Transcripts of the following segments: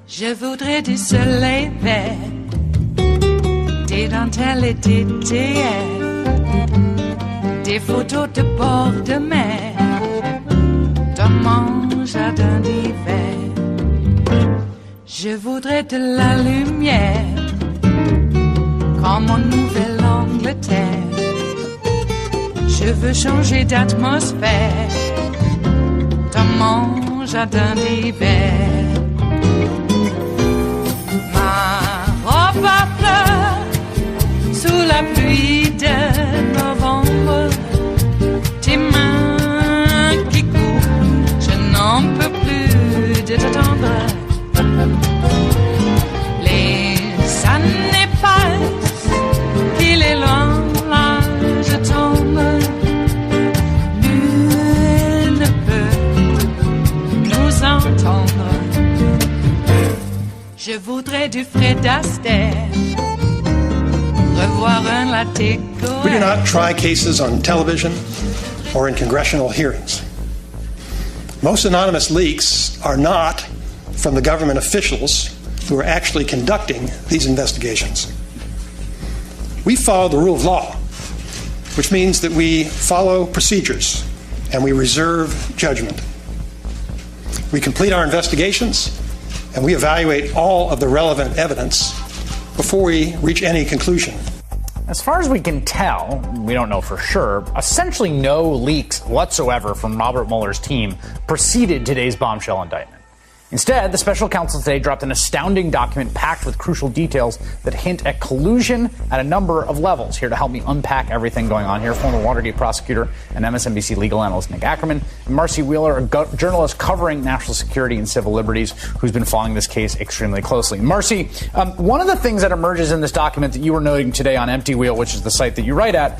Je voudrais du soleil vert, des dentelles et des théâtres, des photos de bord de mer, dans mon jardin d'hiver. Je voudrais de la lumière, comme en Nouvelle-Angleterre. Je veux changer d'atmosphère, dans mon jardin d'hiver. Ma fleur sous la pluie de novembre, tes mains qui courent, je n'en peux plus de t'attendre. Les années passent, il est loin, là je tombe. Nul ne peut nous entendre. Je voudrais du Fred Astaire, revoir un latte. We do not try cases on television or in congressional hearings. Most anonymous leaks are not from the government officials who are actually conducting these investigations. We follow the rule of law, which means that we follow procedures and we reserve judgment. We complete our investigations and we evaluate all of the relevant evidence before we reach any conclusion. As far as we can tell, we don't know for sure, essentially no leaks whatsoever from Robert Mueller's team preceded today's bombshell indictment. Instead, the special counsel today dropped an astounding document packed with crucial details that hint at collusion at a number of levels. Here to help me unpack everything going on here, former Watergate prosecutor and MSNBC legal analyst Nick Ackerman, and Marcy Wheeler, a journalist covering national security and civil liberties, who's been following this case extremely closely. Marcy, one of the things that emerges in this document that you were noting today on Empty Wheel, which is the site that you write at,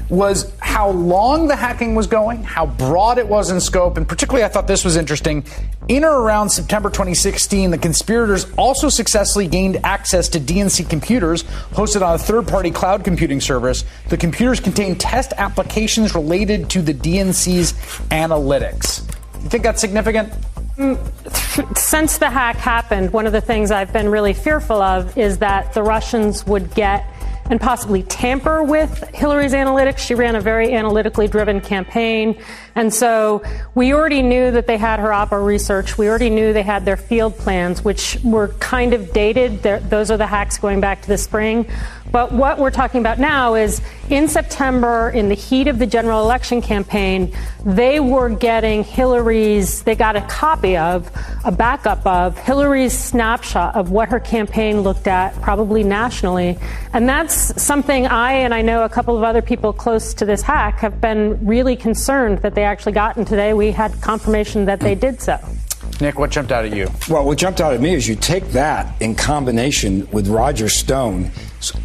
was how long the hacking was going, how broad it was in scope, and particularly I thought this was interesting. In or around September 2016, the conspirators also successfully gained access to DNC computers hosted on a third-party cloud computing service. The computers contained test applications related to the DNC's analytics. You think that's significant? Since the hack happened, one of the things I've been really fearful of is that the Russians would get and possibly tamper with Hillary's analytics. She ran a very analytically driven campaign. And so we already knew that they had her opera research. We already knew they had their field plans, which were kind of dated. Those are the hacks going back to the spring. But what we're talking about now is in September, in the heat of the general election campaign, they were getting they got a copy of, a backup of Hillary's snapshot of what her campaign looked at, probably nationally. And that's something I know a couple of other people close to this hack have been really concerned that they actually got. And today we had confirmation that they did so. Nick, what jumped out at you? Well, what jumped out at me is you take that in combination with Roger Stone's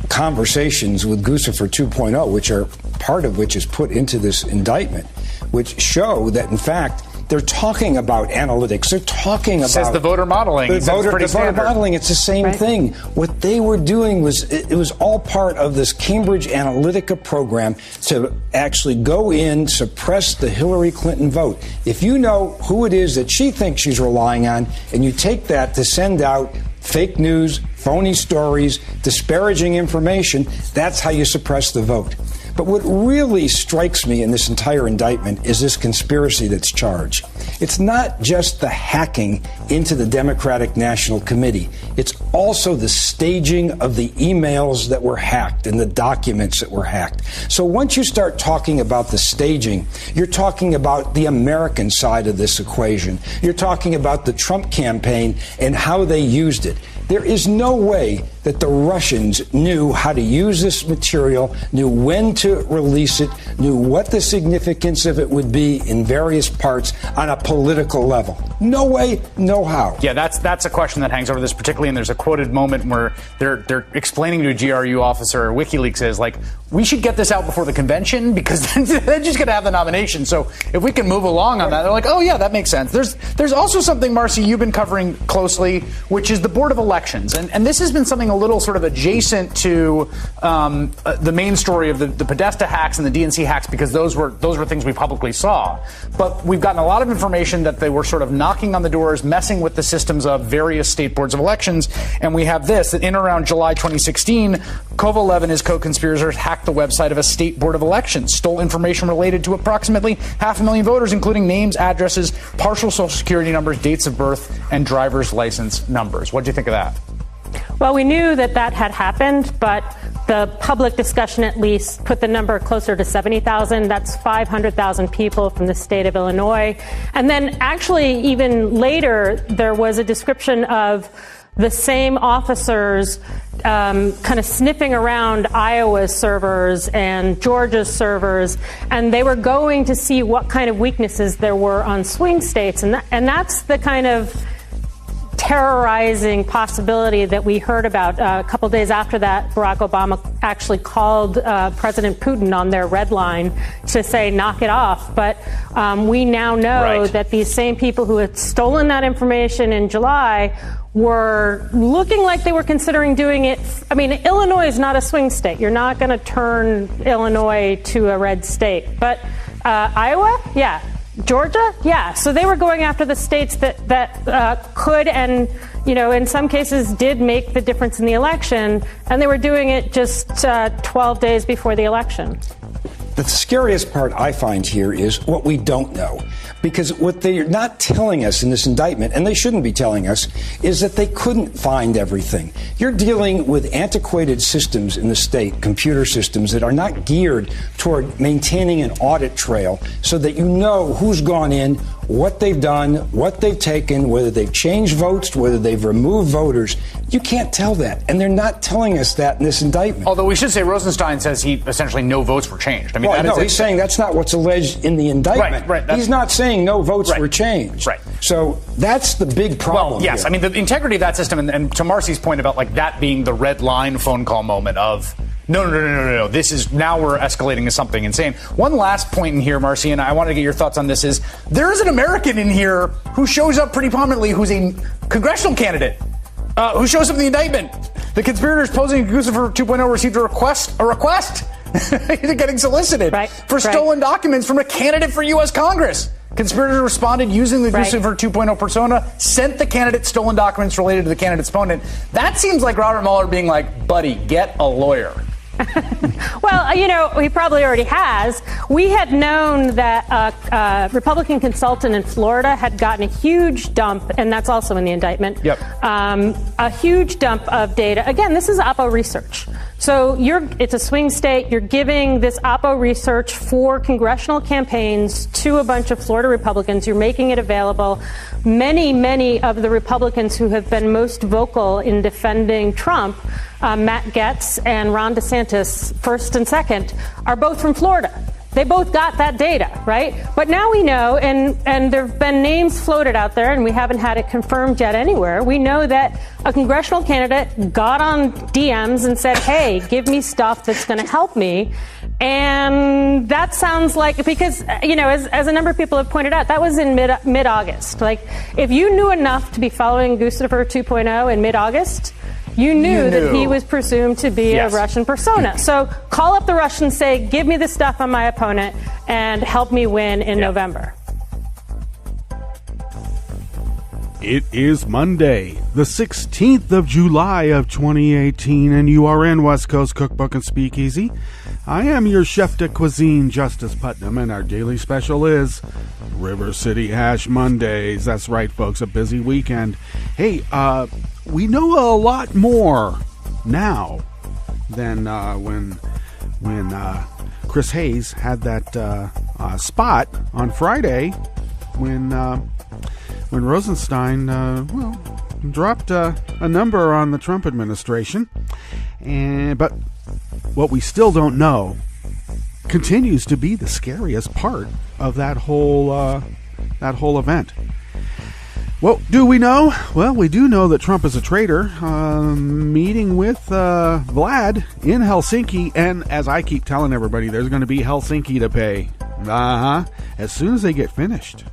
conversations with Guccifer 2.0, which are part of which is put into this indictment, which show that, in fact, they're talking about analytics. They're talking about... Says the voter modeling. The voter modeling, it's the same thing. What they were doing was, it was all part of this Cambridge Analytica program to actually go in, suppress the Hillary Clinton vote. If you know who it is that she thinks she's relying on, and you take that to send out fake news, phony stories, disparaging information, that's how you suppress the vote. But what really strikes me in this entire indictment is this conspiracy that's charged. It's not just the hacking into the Democratic National Committee. It's also the staging of the emails that were hacked and the documents that were hacked. So once you start talking about the staging, you're talking about the American side of this equation. You're talking about the Trump campaign and how they used it. There is no way that the Russians knew how to use this material, knew when to release it, knew what the significance of it would be in various parts on a political level. No way, no how. Yeah, that's a question that hangs over this particularly, and there's a quoted moment where they're explaining to a GRU officer, WikiLeaks is, like, we should get this out before the convention because then they're just going to have the nomination. So if we can move along on that, they're like, oh, yeah, that makes sense. There's also something, Marcy, you've been covering closely, which is the Board of Elections. And this has been something a little sort of adjacent to the main story of the Podesta hacks and the DNC hacks, because those were things we publicly saw. But we've gotten a lot of information that they were sort of knocking on the doors, messing with the systems of various state boards of elections. And we have this, that in around July 2016, Kovalev and his co-conspirators hacked the website of a state board of elections, stole information related to approximately 500,000 voters, including names, addresses, partial social security numbers, dates of birth, and driver's license numbers. What do you think of that? Well, we knew that had happened, but the public discussion at least put the number closer to 70,000. That's 500,000 people from the state of Illinois. And then actually even later, there was a description of the same officers kind of sniffing around Iowa's servers and Georgia's servers, and they were going to see what kind of weaknesses there were on swing states. And that's the kind of terrorizing possibility that we heard about. A couple days after that, Barack Obama actually called President Putin on their red line to say, knock it off. But we now know that these same people who had stolen that information in July were looking like they were considering doing it. I mean, Illinois is not a swing state. You're not going to turn Illinois to a red state. But Iowa? Yeah. Georgia? Yeah. So they were going after the states that could and, in some cases did make the difference in the election. And they were doing it just 12 days before the election. The scariest part I find here is what we don't know. Because what they're not telling us in this indictment, and they shouldn't be telling us, is that they couldn't find everything. You're dealing with antiquated systems in the state, computer systems that are not geared toward maintaining an audit trail so that you know who's gone in, what they've done, what they've taken, whether they've changed votes, whether they've removed voters. You can't tell that. And they're not telling us that in this indictment. Although we should say Rosenstein says essentially no votes were changed. I mean, he's saying that's not what's alleged in the indictment. Right. He's not saying no votes were changed. Right. So that's the big problem. Well, yes. Here. I mean, the integrity of that system, and to Marcy's point about that being the red line phone call moment of no. This is now we're escalating to something insane. One last point in here, Marcy, and I wanted to get your thoughts on this, is there is an American in here who shows up pretty prominently who's a congressional candidate who shows up in the indictment. The conspirators posing Guccifer 2.0 received a request. They're getting solicited for stolen documents from a candidate for U.S. Congress. Conspirators responded using the Guccifer 2.0 persona, sent the candidate stolen documents related to the candidate's opponent. That seems like Robert Mueller being like, buddy, get a lawyer. Well, he probably already has. We had known that a Republican consultant in Florida had gotten a huge dump, and that's also in the indictment. Yep. A huge dump of data. Again, this is Oppo research. So it's a swing state. You're giving this Oppo research for congressional campaigns to a bunch of Florida Republicans. You're making it available. Many of the Republicans who have been most vocal in defending Trump, Matt Gaetz and Ron DeSantis, first and second, are both from Florida. They both got that data, right? But now we know, and there have been names floated out there, and we haven't had it confirmed yet anywhere. We know that a congressional candidate got on DMs and said, hey, give me stuff that's going to help me. And that sounds like, because, as a number of people have pointed out, that was in mid-August. Like, if you knew enough to be following Guccifer 2.0 in mid-August, you knew that he was presumed to be a Russian persona. So call up the Russians, say, give me the stuff on my opponent and help me win in November. It is Monday, the 16th of July of 2018, and you are in West Coast Cookbook and Speakeasy. I am your chef de cuisine, Justice Putnam, and our daily special is River City Hash Mondays. That's right, folks, a busy weekend. Hey, we know a lot more now than when Chris Hayes had that spot on Friday when Rosenstein dropped a number on the Trump administration, but what we still don't know continues to be the scariest part of that whole event. What do we know? Well, we do know that Trump is a traitor, meeting with Vlad in Helsinki, and as I keep telling everybody, there's going to be Helsinki to pay. As soon as they get finished.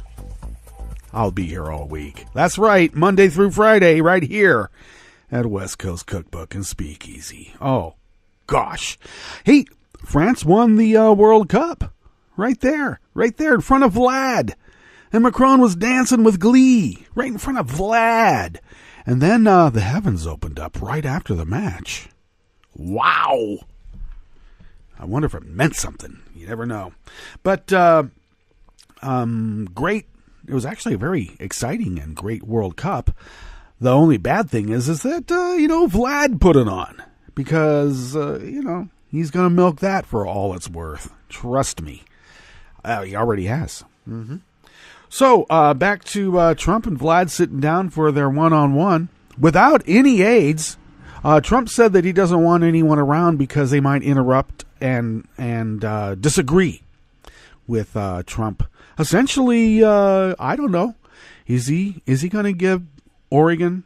I'll be here all week. That's right, Monday through Friday, right here at West Coast Cookbook and Speakeasy. Oh, gosh. Hey, France won the World Cup. Right there in front of Vlad. And Macron was dancing with glee right in front of Vlad. And then the heavens opened up right after the match. Wow. I wonder if it meant something. You never know. But great. It was actually a very exciting and great World Cup. The only bad thing is that, Vlad put it on. Because, he's going to milk that for all it's worth. Trust me. He already has. Mm-hmm. So, back to Trump and Vlad sitting down for their one-on-one. Without any aides, Trump said that he doesn't want anyone around because they might interrupt and disagree with Trump. Essentially, I don't know. Is he going to give Oregon,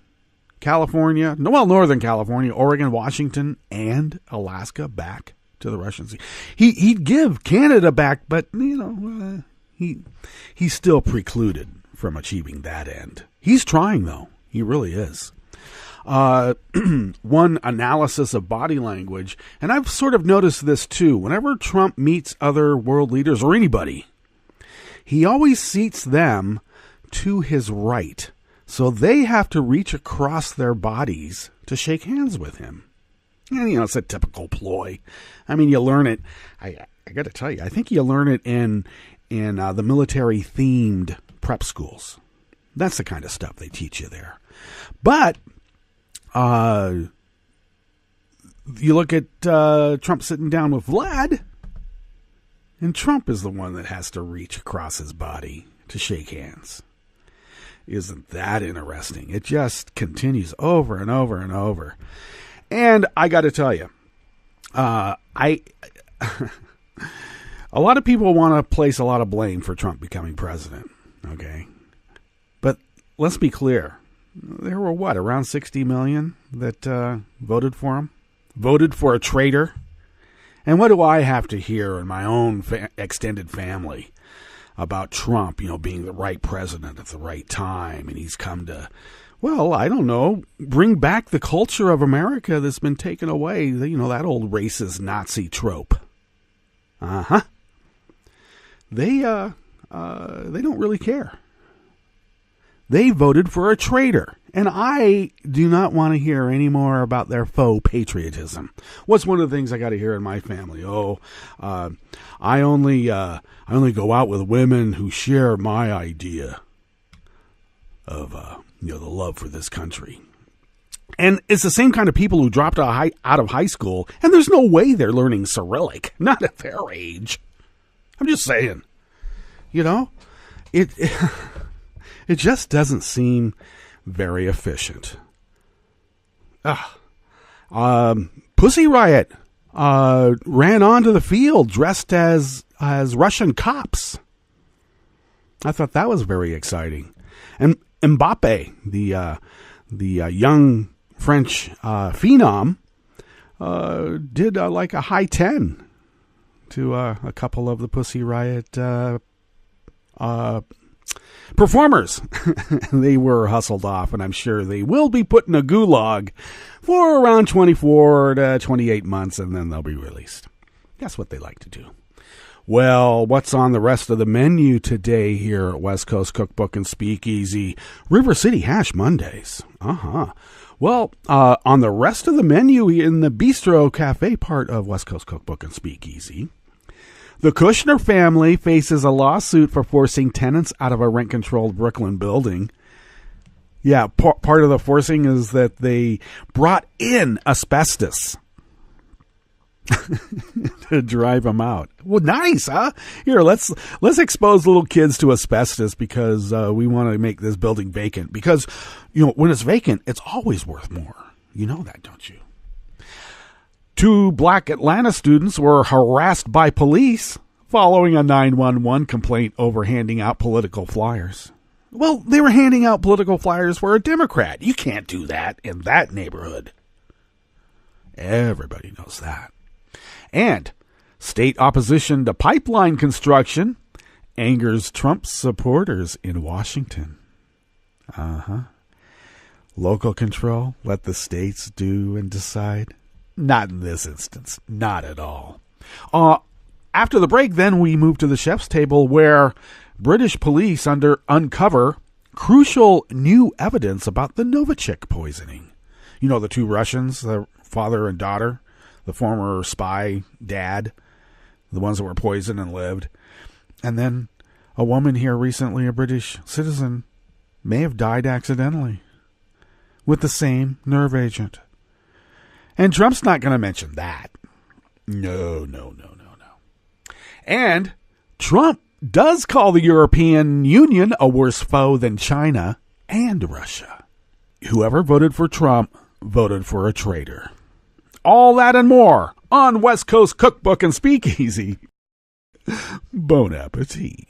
California, Northern California, Oregon, Washington, and Alaska back to the Russians? He'd give Canada back, but, he's still precluded from achieving that end. He's trying, though. He really is. One analysis of body language, and I've sort of noticed this too. Whenever Trump meets other world leaders or anybody, he always seats them to his right. So they have to reach across their bodies to shake hands with him. And, it's a typical ploy. I mean, you learn it. I got to tell you, I think you learn it in the military-themed prep schools. That's the kind of stuff they teach you there. But you look at Trump sitting down with Vlad, and Trump is the one that has to reach across his body to shake hands. Isn't that interesting? It just continues over and over and over. And I got to tell you, a lot of people want to place a lot of blame for Trump becoming president, okay? But let's be clear. There were, around 60 million that voted for him? Voted for a traitor? And what do I have to hear in my own extended family about Trump, being the right president at the right time? And he's come to, I don't know, bring back the culture of America that's been taken away. That old racist Nazi trope. Uh-huh. They don't really care. They voted for a traitor, and I do not want to hear any more about their faux patriotism. What's one of the things I got to hear in my family? I only go out with women who share my idea of the love for this country. And it's the same kind of people who dropped out of high school, and there's no way they're learning Cyrillic, not at their age. I'm just saying, it just doesn't seem very efficient. Pussy Riot ran onto the field dressed as Russian cops. I thought that was very exciting. And Mbappe, the young French phenom, did like a high 10 to a couple of the Pussy Riot performers. They were hustled off, and I'm sure they will be put in a gulag for around 24 to 28 months, and then they'll be released. That's what they like to do. Well, what's on the rest of the menu today here at West Coast Cookbook and Speakeasy? River City Hash Mondays. Well, on the rest of the menu in the Bistro Cafe part of West Coast Cookbook and Speakeasy, the Kushner family faces a lawsuit for forcing tenants out of a rent-controlled Brooklyn building. Yeah, part of the forcing is that they brought in asbestos to drive them out. Well, nice, huh? Here, let's expose little kids to asbestos because we want to make this building vacant. Because, when it's vacant, it's always worth more. You know that, don't you? 2 black Atlanta students were harassed by police following a 911 complaint over handing out political flyers. Well, they were handing out political flyers for a Democrat. You can't do that in that neighborhood. Everybody knows that. And state opposition to pipeline construction angers Trump supporters in Washington. Local control, let the states do and decide. Not in this instance. Not at all. After the break, then we move to the chef's table where British police uncover crucial new evidence about the Novichok poisoning. You know, the two Russians, the father and daughter, the former spy dad, the ones that were poisoned and lived. And then a woman here recently, a British citizen, may have died accidentally with the same nerve agent. And Trump's not going to mention that. No. And Trump does call the European Union a worse foe than China and Russia. Whoever voted for Trump voted for a traitor. All that and more on West Coast Cookbook and Speakeasy. Bon appetit.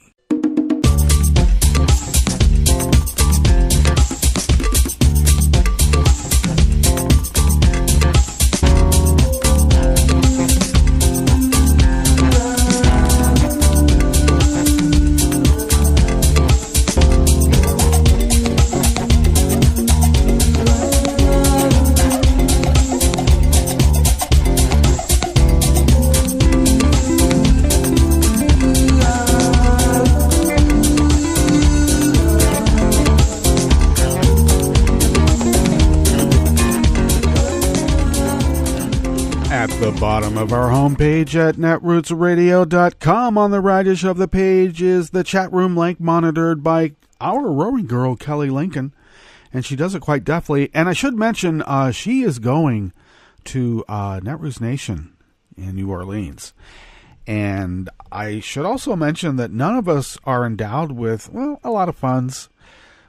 The bottom of our homepage at netrootsradio.com. On the right-ish of the page is the chat room link monitored by our roaring girl, Kelly Lincoln. And she does it quite deftly. And I should mention, she is going to Netroots Nation in New Orleans. And I should also mention that none of us are endowed with, well, a lot of funds.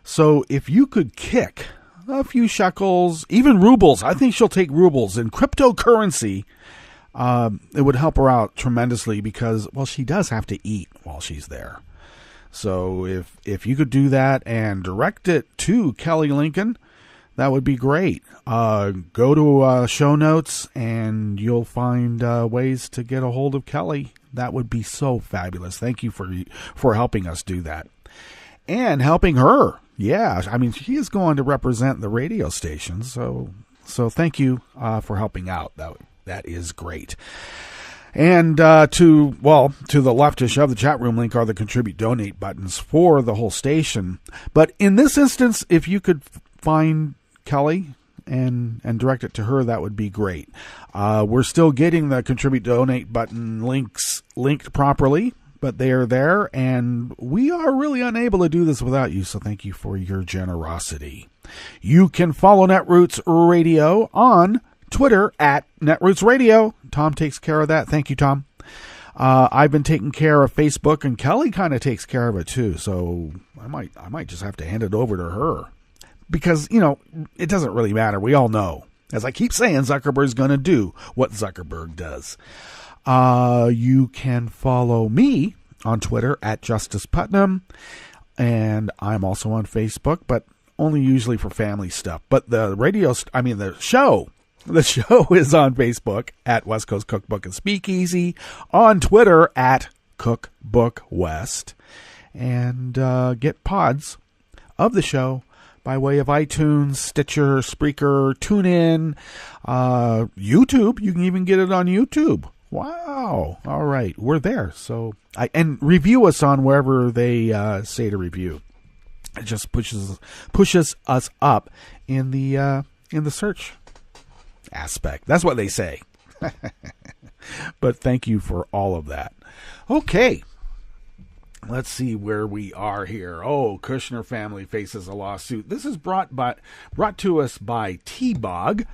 So if you could kick a few shekels, even rubles, I think she'll take rubles in cryptocurrency, it would help her out tremendously because, well, she does have to eat while she's there. So if you could do that and direct it to Kelly Lincoln, that would be great. Go to show notes and you'll find ways to get a hold of Kelly. That would be so fabulous. Thank you for helping us do that. And helping her. Yeah, I mean, she is going to represent the radio station, so thank you for helping out. That is great. And to the leftish of the chat room link are the contribute donate buttons for the whole station. But in this instance, if you could find Kelly and direct it to her, that would be great. We're still getting the contribute donate button links linked properly, but they are there, and we are really unable to do this without you, so thank you for your generosity. You can follow Netroots Radio on Twitter at Netroots Radio. Tom takes care of that. Thank you, Tom. I've been taking care of Facebook, and Kelly kind of takes care of it too, so I might just have to hand it over to her. Because, it doesn't really matter. We all know. As I keep saying, Zuckerberg's going to do what Zuckerberg does. You can follow me on Twitter at Justice Putnam, and I'm also on Facebook, but only usually for family stuff. But the show is on Facebook at West Coast Cookbook and Speakeasy, on Twitter at Cookbook West, and get pods of the show by way of iTunes, Stitcher, Spreaker, TuneIn, YouTube. You can even get it on YouTube. Wow. All right. We're there. So, and review us on wherever they say to review. It just pushes us up in the search aspect. That's what they say. But thank you for all of that. Okay. Let's see where we are here. Oh, Kushner family faces a lawsuit. This is brought to us by T-Bog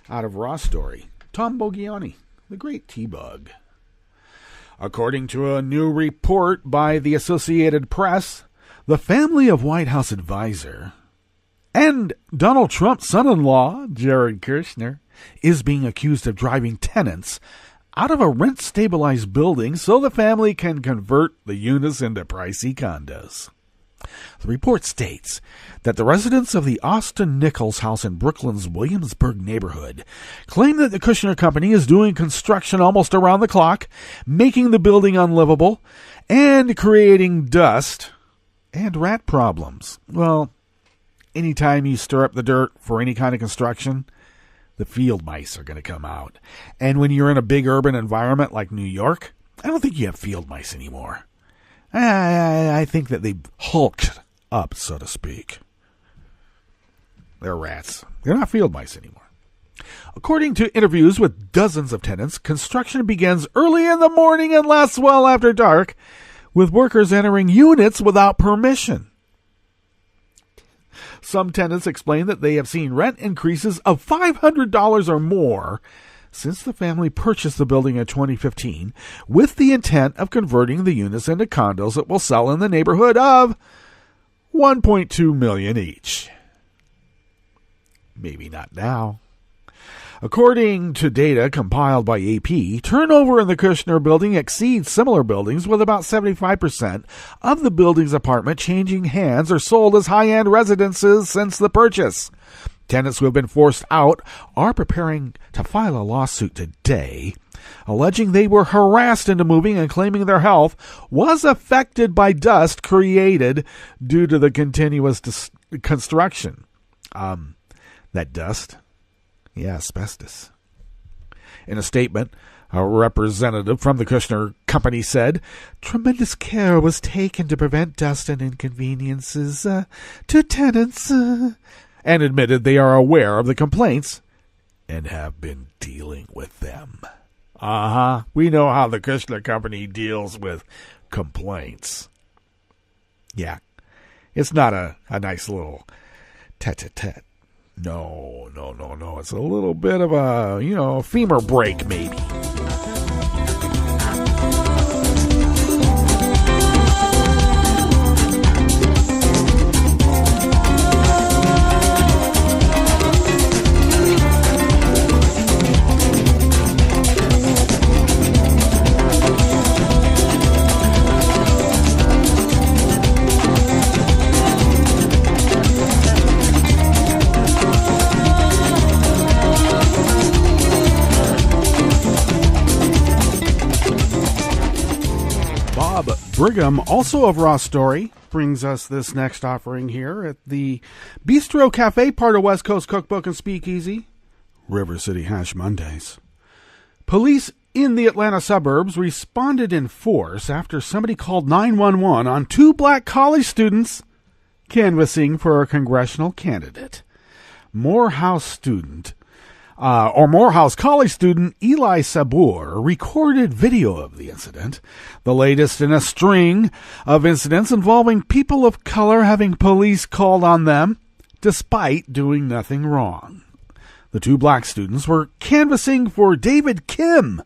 out of Raw Story. Tom Bogiani. The great T-Bug. According to a new report by the Associated Press, the family of White House advisor and Donald Trump's son-in-law, Jared Kushner, is being accused of driving tenants out of a rent-stabilized building so the family can convert the units into pricey condos. The report states that the residents of the Austin Nichols house in Brooklyn's Williamsburg neighborhood claim that the Kushner company is doing construction almost around the clock, making the building unlivable, and creating dust and rat problems. Well, anytime you stir up the dirt for any kind of construction, the field mice are going to come out. And when you're in a big urban environment like New York, I don't think you have field mice anymore. I think that they've hulked up, so to speak. They're rats. They're not field mice anymore. According to interviews with dozens of tenants, construction begins early in the morning and lasts well after dark, with workers entering units without permission. Some tenants explain that they have seen rent increases of $500 or more since the family purchased the building in 2015, with the intent of converting the units into condos that will sell in the neighborhood of $1.2 million each. Maybe not now. According to data compiled by AP, turnover in the Kushner building exceeds similar buildings, with about 75% of the building's apartment changing hands or sold as high-end residences since the purchase. Tenants who have been forced out are preparing to file a lawsuit today, alleging they were harassed into moving and claiming their health was affected by dust created due to the continuous construction. That dust? Yeah, asbestos. In a statement, a representative from the Kushner company said, "Tremendous care was taken to prevent dust and inconveniences to tenants," and admitted they are aware of the complaints and have been dealing with them. We know how the Kushner company deals with complaints. Yeah, it's not a nice little tete-a-tete. No. It's a little bit of a, femur break, maybe. Brigham, also of Raw Story, brings us this next offering here at the Bistro Cafe, part of West Coast Cookbook and Speakeasy, River City Hash Mondays. Police in the Atlanta suburbs responded in force after somebody called 911 on two black college students canvassing for a congressional candidate. Morehouse College student Eli Sabur recorded video of the incident, the latest in a string of incidents involving people of color having police called on them despite doing nothing wrong. The two black students were canvassing for David Kim,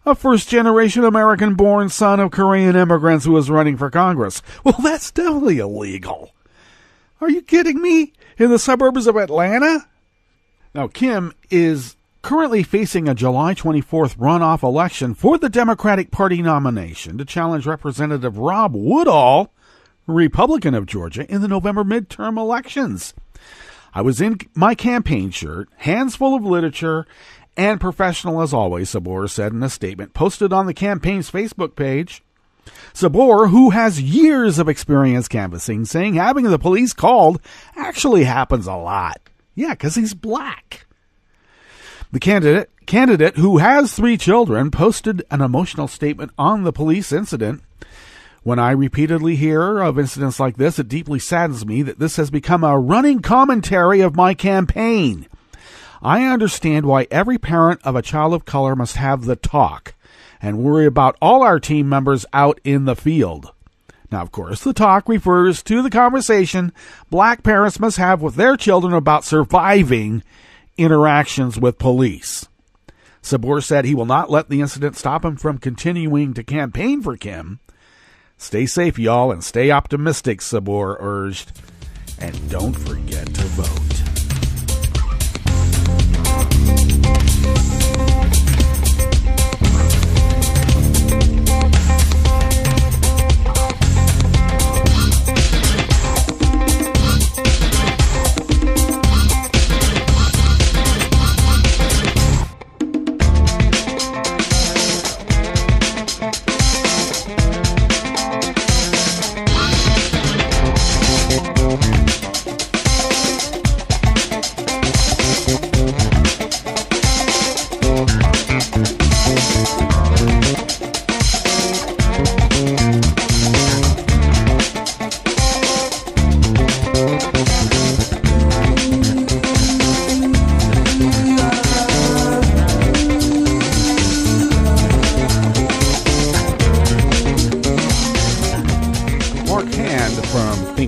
a first-generation American-born son of Korean immigrants who was running for Congress. Well, that's definitely illegal. Are you kidding me? In the suburbs of Atlanta? Now, Kim is currently facing a July 24th runoff election for the Democratic Party nomination to challenge Representative Rob Woodall, Republican of Georgia, in the November midterm elections. I was in my campaign shirt, hands full of literature, and professional as always, Sabur said in a statement posted on the campaign's Facebook page. Sabur, who has years of experience canvassing, saying having the police called actually happens a lot. Yeah, because he's black. The candidate, who has 3 children, posted an emotional statement on the police incident. When I repeatedly hear of incidents like this, it deeply saddens me that this has become a running commentary of my campaign. I understand why every parent of a child of color must have the talk and worry about all our team members out in the field. Now, of course, the talk refers to the conversation black parents must have with their children about surviving interactions with police. Sabur said he will not let the incident stop him from continuing to campaign for Kim. Stay safe, y'all, and stay optimistic, Sabur urged. And don't forget to vote.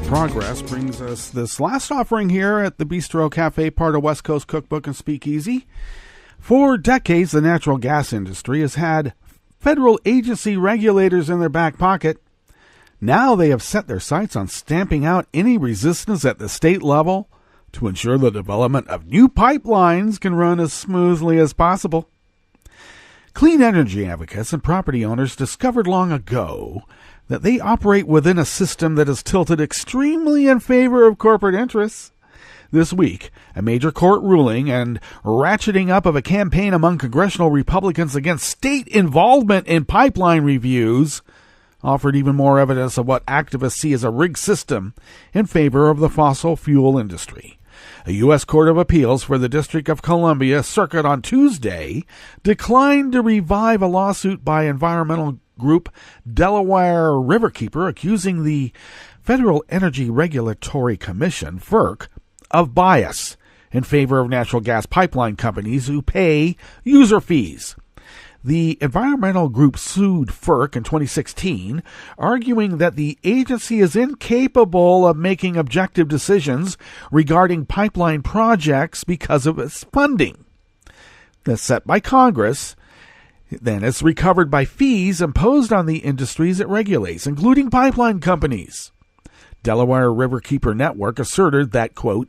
progress brings us this last offering here at the Bistro Cafe, part of West Coast Cookbook and Speakeasy. For decades, the natural gas industry has had federal agency regulators in their back pocket. Now they have set their sights on stamping out any resistance at the state level to ensure the development of new pipelines can run as smoothly as possible. Clean energy advocates and property owners discovered long ago that they operate within a system that is tilted extremely in favor of corporate interests. This week, a major court ruling and ratcheting up of a campaign among congressional Republicans against state involvement in pipeline reviews offered even more evidence of what activists see as a rigged system in favor of the fossil fuel industry. A U.S. Court of Appeals for the District of Columbia Circuit on Tuesday declined to revive a lawsuit by environmental group Delaware Riverkeeper accusing the Federal Energy Regulatory Commission, FERC, of bias in favor of natural gas pipeline companies who pay user fees. The environmental group sued FERC in 2016, arguing that the agency is incapable of making objective decisions regarding pipeline projects because of its funding that's set by Congress. Then it's recovered by fees imposed on the industries it regulates, including pipeline companies. Delaware Riverkeeper Network asserted that, quote,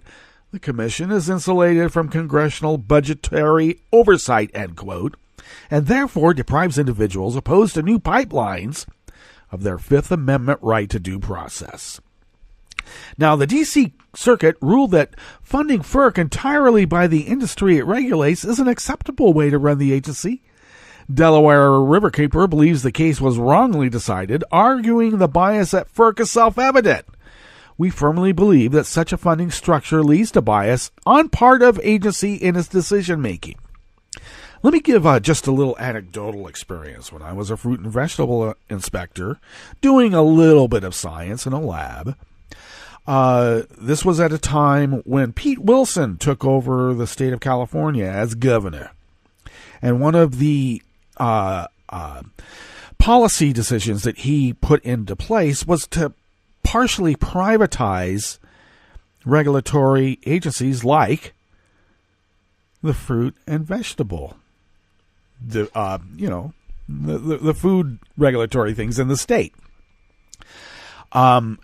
the commission is insulated from congressional budgetary oversight, end quote, and therefore deprives individuals opposed to new pipelines of their Fifth Amendment right to due process. Now, the D.C. Circuit ruled that funding FERC entirely by the industry it regulates is an acceptable way to run the agency. Delaware Riverkeeper believes the case was wrongly decided, arguing the bias at FERC is self-evident. We firmly believe that such a funding structure leads to bias on part of agency in its decision-making. Let me give just a little anecdotal experience. When I was a fruit and vegetable inspector, doing a little bit of science in a lab, this was at a time when Pete Wilson took over the state of California as governor. And one of the policy decisions that he put into place was to partially privatize regulatory agencies like the fruit and vegetable, the food regulatory things in the state. And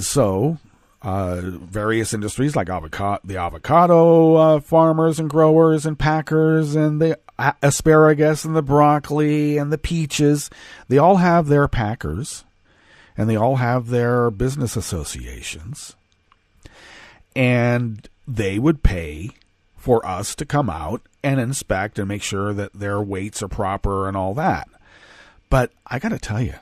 so various industries like the avocado farmers and growers and packers and the asparagus and the broccoli and the peaches, they all have their packers and they all have their business associations. And they would pay for us to come out and inspect and make sure that their weights are proper and all that. But I got to tell you,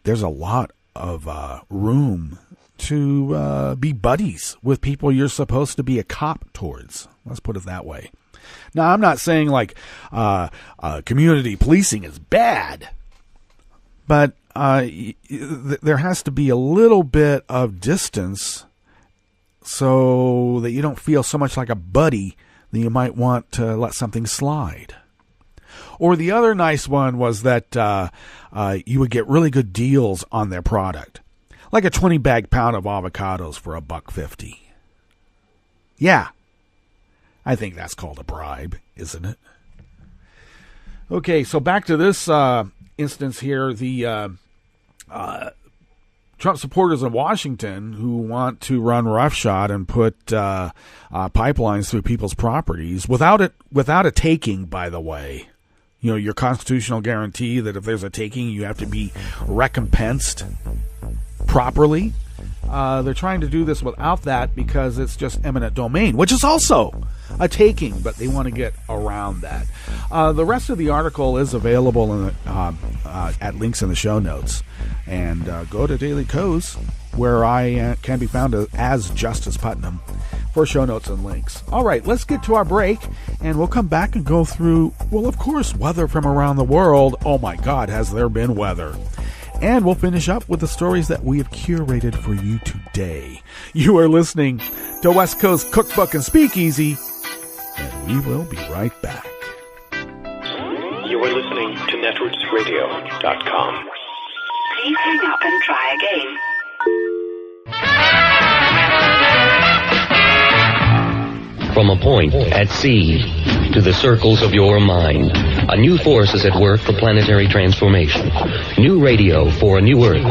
there's a lot of room to be buddies with people you're supposed to be a cop towards. Let's put it that way. Now, I'm not saying like community policing is bad, but there has to be a little bit of distance so that you don't feel so much like a buddy that you might want to let something slide. Or the other nice one was that you would get really good deals on their product, like a 20-bag pound of avocados for $1.50. Yeah, I think that's called a bribe, isn't it? Okay, so back to this instance here. The Trump supporters in Washington who want to run roughshod and put pipelines through people's properties without a taking, by the way. You know, your constitutional guarantee that if there's a taking, you have to be recompensed properly. They're trying to do this without that because it's just eminent domain, which is also a taking, but they want to get around that. The rest of the article is available in at links in the show notes. And go to Daily Kos, where I can be found as Justice Putnam, for show notes and links. All right, let's get to our break, and we'll come back and go through, well, of course, weather from around the world. Oh, my God, has there been weather? And we'll finish up with the stories that we have curated for you today. You are listening to West Coast Cookbook and Speakeasy, and we will be right back. You are listening to netrootsradio.com. Please hang up and try again. from a point at sea to the circles of your mind. A new force is at work for planetary transformation. New radio for a new Earth.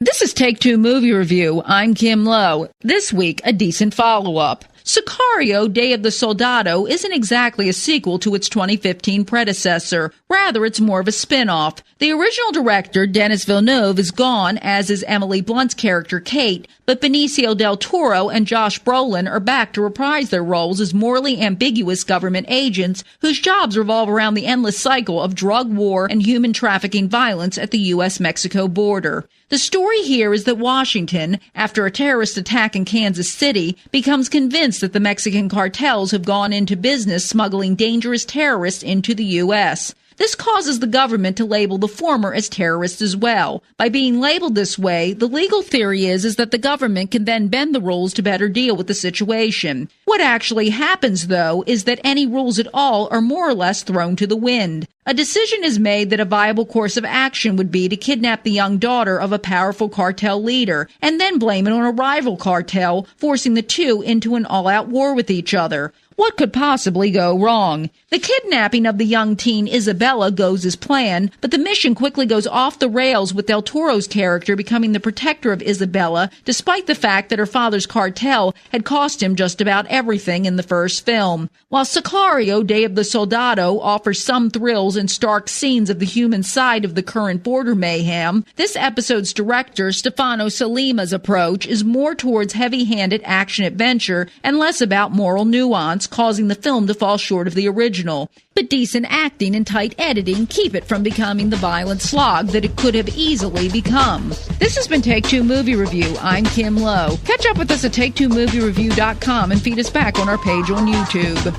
This is Take Two Movie Review. I'm Kim Lowe. This week, a decent follow-up. Sicario, Day of the Soldado isn't exactly a sequel to its 2015 predecessor. Rather, it's more of a spin-off. The original director, Denis Villeneuve, is gone, as is Emily Blunt's character, Kate, but Benicio del Toro and Josh Brolin are back to reprise their roles as morally ambiguous government agents whose jobs revolve around the endless cycle of drug war and human trafficking violence at the U.S.-Mexico border. The story here is that Washington, after a terrorist attack in Kansas City, becomes convinced that the Mexican cartels have gone into business smuggling dangerous terrorists into the U.S. This causes the government to label the former as terrorists as well. By being labeled this way, the legal theory is that the government can then bend the rules to better deal with the situation. What actually happens, though, is that any rules at all are more or less thrown to the wind. A decision is made that a viable course of action would be to kidnap the young daughter of a powerful cartel leader and then blame it on a rival cartel, forcing the two into an all-out war with each other. What could possibly go wrong? The kidnapping of the young teen Isabella goes as planned, but the mission quickly goes off the rails with Del Toro's character becoming the protector of Isabella, despite the fact that her father's cartel had cost him just about everything in the first film. While Sicario, Day of the Soldado offers some thrills and stark scenes of the human side of the current border mayhem, this episode's director, Stefano Solima's approach is more towards heavy-handed action-adventure and less about moral nuance, causing the film to fall short of the original. But decent acting and tight editing keep it from becoming the violent slog that it could have easily become. This has been Take Two Movie Review. I'm Kim Lowe. Catch up with us at TakeTwoMovieReview.com and feed us back on our page on YouTube.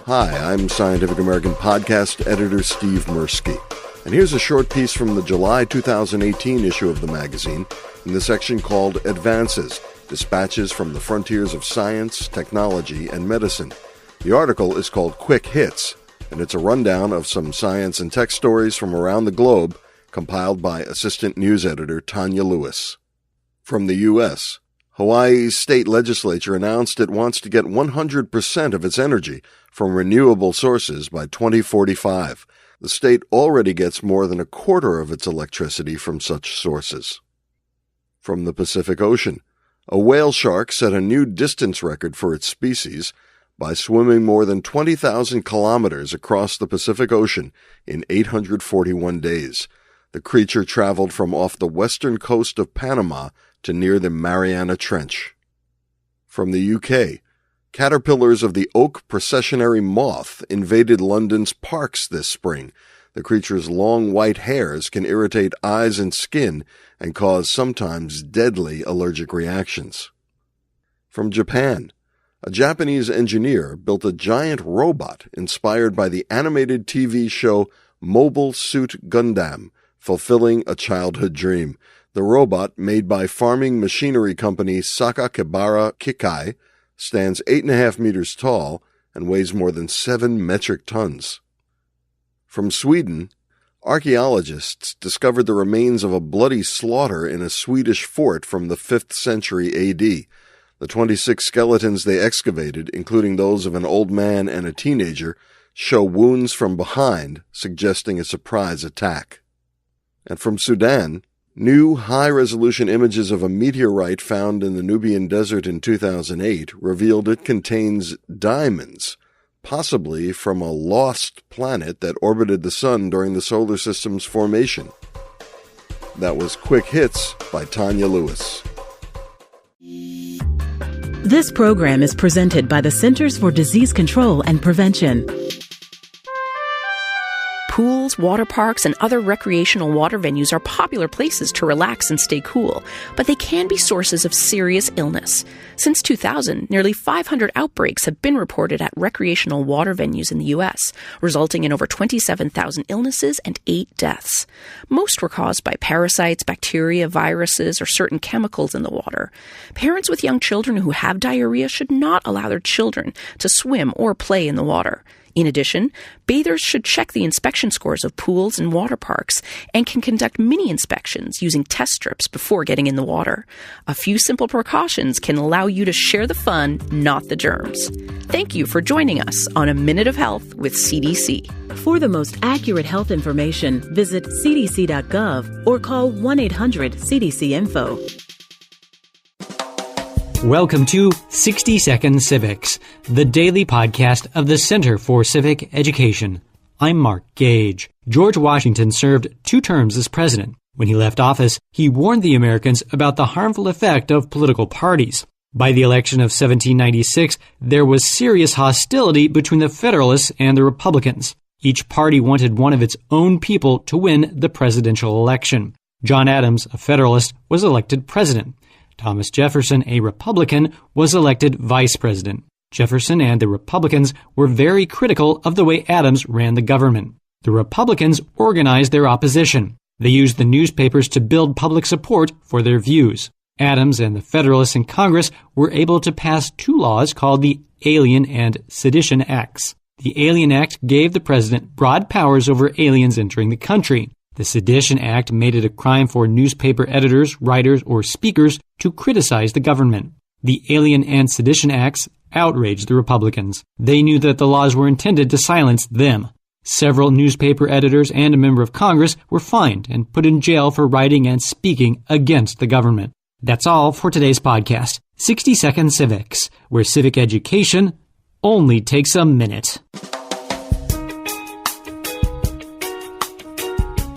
Hi, I'm Scientific American podcast editor Steve Mirsky, and here's a short piece from the July 2018 issue of the magazine in the section called Advances, Dispatches from the Frontiers of Science, Technology, and Medicine. The article is called Quick Hits, and it's a rundown of some science and tech stories from around the globe, compiled by assistant news editor Tanya Lewis. From the U.S., Hawaii's state legislature announced it wants to get 100% of its energy from renewable sources by 2045. The state already gets more than a quarter of its electricity from such sources. From the Pacific Ocean, a whale shark set a new distance record for its species by swimming more than 20,000 kilometers across the Pacific Ocean in 841 days. The creature traveled from off the western coast of Panama to near the Mariana Trench. From the UK, caterpillars of the oak processionary moth invaded London's parks this spring. The creature's long white hairs can irritate eyes and skin and cause sometimes deadly allergic reactions. From Japan, a Japanese engineer built a giant robot inspired by the animated TV show Mobile Suit Gundam, fulfilling a childhood dream. The robot, made by farming machinery company Sakakibara Kikai, stands 8.5 meters tall and weighs more than 7 metric tons. From Sweden, archaeologists discovered the remains of a bloody slaughter in a Swedish fort from the 5th century AD. The 26 skeletons they excavated, including those of an old man and a teenager, show wounds from behind, suggesting a surprise attack. And from Sudan, new high-resolution images of a meteorite found in the Nubian desert in 2008 revealed it contains diamonds, possibly from a lost planet that orbited the sun during the solar system's formation. That was Quick Hits by Tanya Lewis. This program is presented by the Centers for Disease Control and Prevention. Pools, water parks, and other recreational water venues are popular places to relax and stay cool, but they can be sources of serious illness. Since 2000, nearly 500 outbreaks have been reported at recreational water venues in the U.S., resulting in over 27,000 illnesses and 8 deaths. Most were caused by parasites, bacteria, viruses, or certain chemicals in the water. Parents with young children who have diarrhea should not allow their children to swim or play in the water. In addition, bathers should check the inspection scores of pools and water parks and can conduct mini inspections using test strips before getting in the water. A few simple precautions can allow you to share the fun, not the germs. Thank you for joining us on A Minute of Health with CDC. For the most accurate health information, visit cdc.gov or call 1-800-CDC-INFO. Welcome to 60 Second Civics, the daily podcast of the Center for Civic Education. I'm Mark Gage. George Washington served 2 terms as president. When he left office, he warned the Americans about the harmful effect of political parties. By the election of 1796, there was serious hostility between the Federalists and the Republicans. Each party wanted one of its own people to win the presidential election. John Adams, a Federalist, was elected president. Thomas Jefferson, a Republican, was elected vice president. Jefferson and the Republicans were very critical of the way Adams ran the government. The Republicans organized their opposition. They used the newspapers to build public support for their views. Adams and the Federalists in Congress were able to pass 2 laws called the Alien and Sedition Acts. The Alien Act gave the president broad powers over aliens entering the country. The Sedition Act made it a crime for newspaper editors, writers, or speakers to criticize the government. The Alien and Sedition Acts outraged the Republicans. They knew that the laws were intended to silence them. Several newspaper editors and a member of Congress were fined and put in jail for writing and speaking against the government. That's all for today's podcast, 60 Second Civics, where civic education only takes a minute.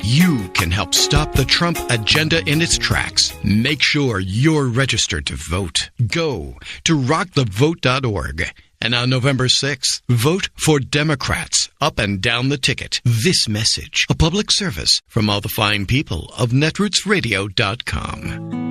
You can help stop the Trump agenda in its tracks. Make sure you're registered to vote. Go to rockthevote.org. And on November 6th, vote for Democrats up and down the ticket. This message, a public service from all the fine people of netrootsradio.com.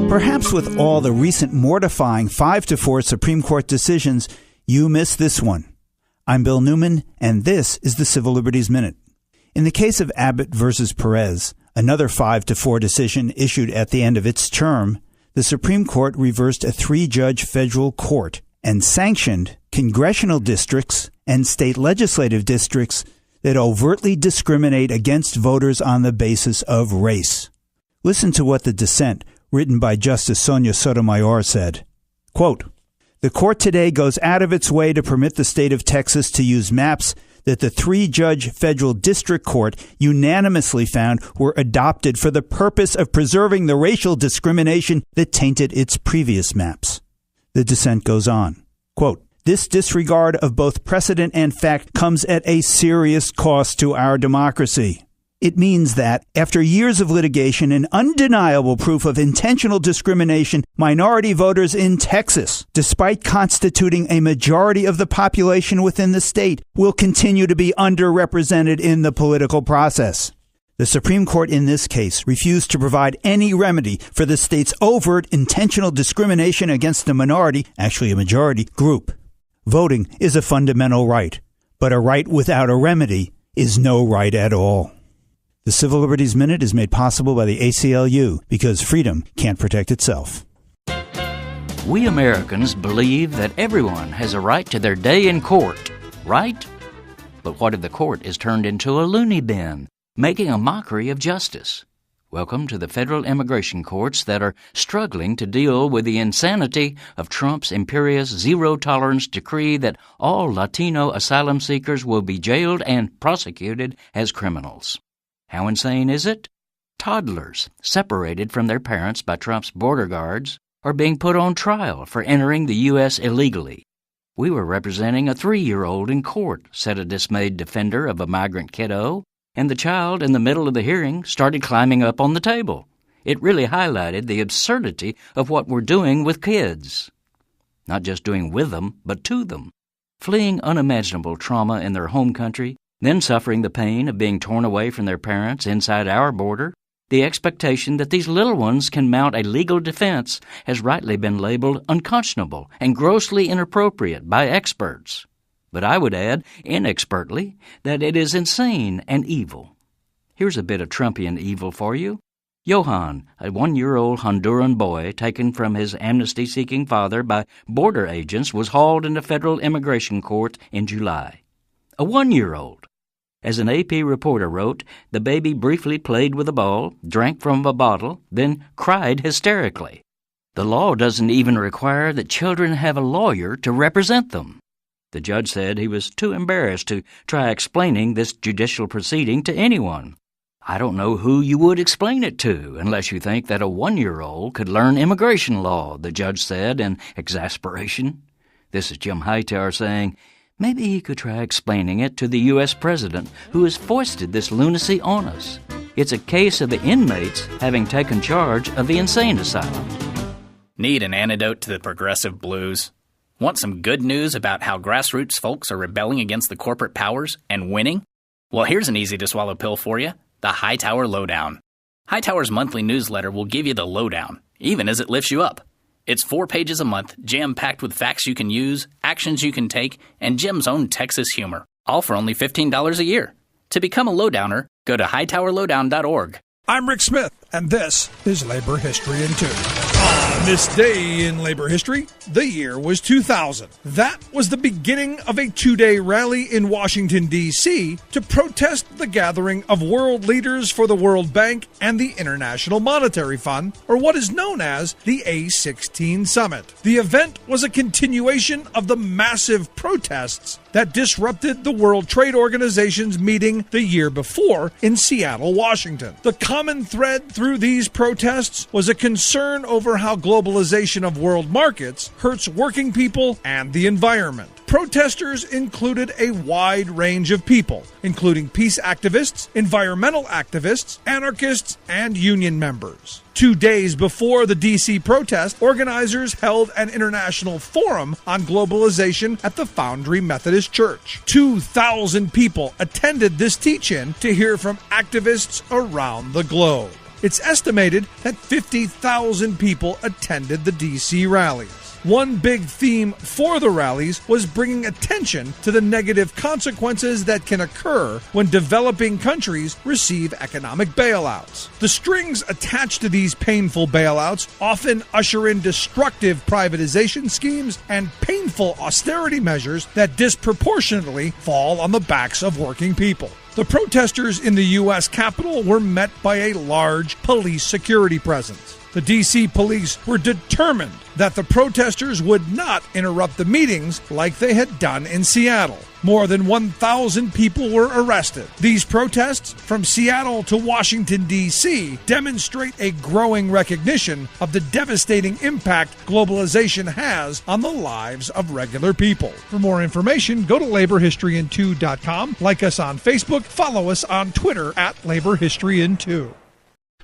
Perhaps with all the recent mortifying 5-4 Supreme Court decisions, you missed this one. I'm Bill Newman, and this is the Civil Liberties Minute. In the case of Abbott versus Perez, another 5-4 decision issued at the end of its term, the Supreme Court reversed a 3-judge federal court and sanctioned congressional districts and state legislative districts that overtly discriminate against voters on the basis of race. Listen to what the dissent, written by Justice Sonia Sotomayor, said. Quote, "The court today goes out of its way to permit the state of Texas to use maps that the 3-judge federal district court unanimously found were adopted for the purpose of preserving the racial discrimination that tainted its previous maps." The dissent goes on. Quote, "This disregard of both precedent and fact comes at a serious cost to our democracy. It means that, after years of litigation and undeniable proof of intentional discrimination, minority voters in Texas, despite constituting a majority of the population within the state, will continue to be underrepresented in the political process. The Supreme Court in this case refused to provide any remedy for the state's overt intentional discrimination against a minority, actually a majority, group. Voting is a fundamental right, but a right without a remedy is no right at all." The Civil Liberties Minute is made possible by the ACLU because freedom can't protect itself. We Americans believe that everyone has a right to their day in court, right? But what if the court is turned into a loony bin, making a mockery of justice? Welcome to the federal immigration courts that are struggling to deal with the insanity of Trump's imperious zero-tolerance decree that all Latino asylum seekers will be jailed and prosecuted as criminals. How insane is it? Toddlers, separated from their parents by Trump's border guards, are being put on trial for entering the U.S. illegally. We were representing a 3-year-old in court, said a dismayed defender of a migrant kiddo, and the child in the middle of the hearing started climbing up on the table. It really highlighted the absurdity of what we're doing with kids. Not just doing with them, but to them. Fleeing unimaginable trauma in their home country, then suffering the pain of being torn away from their parents inside our border. The expectation that these little ones can mount a legal defense has rightly been labeled unconscionable and grossly inappropriate by experts. But I would add, inexpertly, that it is insane and evil. Here's a bit of Trumpian evil for you. Johan, a 1-year-old Honduran boy taken from his amnesty-seeking father by border agents, was hauled into federal immigration court in July. A 1-year-old. As an AP reporter wrote, the baby briefly played with a ball, drank from a bottle, then cried hysterically. The law doesn't even require that children have a lawyer to represent them. The judge said he was too embarrassed to try explaining this judicial proceeding to anyone. I don't know who you would explain it to unless you think that a 1-year-old could learn immigration law, the judge said in exasperation. This is Jim Hightower saying, maybe he could try explaining it to the U.S. president who has foisted this lunacy on us. It's a case of the inmates having taken charge of the insane asylum. Need an antidote to the progressive blues? Want some good news about how grassroots folks are rebelling against the corporate powers and winning? Well, here's an easy-to-swallow pill for you, the Hightower Lowdown. Hightower's monthly newsletter will give you the lowdown, even as it lifts you up. It's 4 pages a month, jam-packed with facts you can use, actions you can take, and Jim's own Texas humor, all for only $15 a year. To become a lowdowner, go to hightowerlowdown.org. I'm Rick Smith, and this is Labor History in 2. On this day in labor history, the year was 2000. That was the beginning of a 2-day rally in Washington, D.C. to protest the gathering of world leaders for the World Bank and the International Monetary Fund, or what is known as the A16 Summit. The event was a continuation of the massive protests that disrupted the World Trade Organization's meeting the year before in Seattle, Washington. The common thread through these protests was a concern over how globalization of world markets hurts working people and the environment. Protesters included a wide range of people, including peace activists, environmental activists, anarchists, and union members. 2 days before the D.C. protest, organizers held an international forum on globalization at the Foundry Methodist Church. 2,000 people attended this teach-in to hear from activists around the globe. It's estimated that 50,000 people attended the D.C. rallies. One big theme for the rallies was bringing attention to the negative consequences that can occur when developing countries receive economic bailouts. The strings attached to these painful bailouts often usher in destructive privatization schemes and painful austerity measures that disproportionately fall on the backs of working people. The protesters in the U.S. Capitol were met by a large police security presence. The D.C. police were determined that the protesters would not interrupt the meetings like they had done in Seattle. More than 1,000 people were arrested. These protests from Seattle to Washington, D.C. demonstrate a growing recognition of the devastating impact globalization has on the lives of regular people. For more information, go to laborhistoryin2.com, like us on Facebook, follow us on Twitter at laborhistoryin2.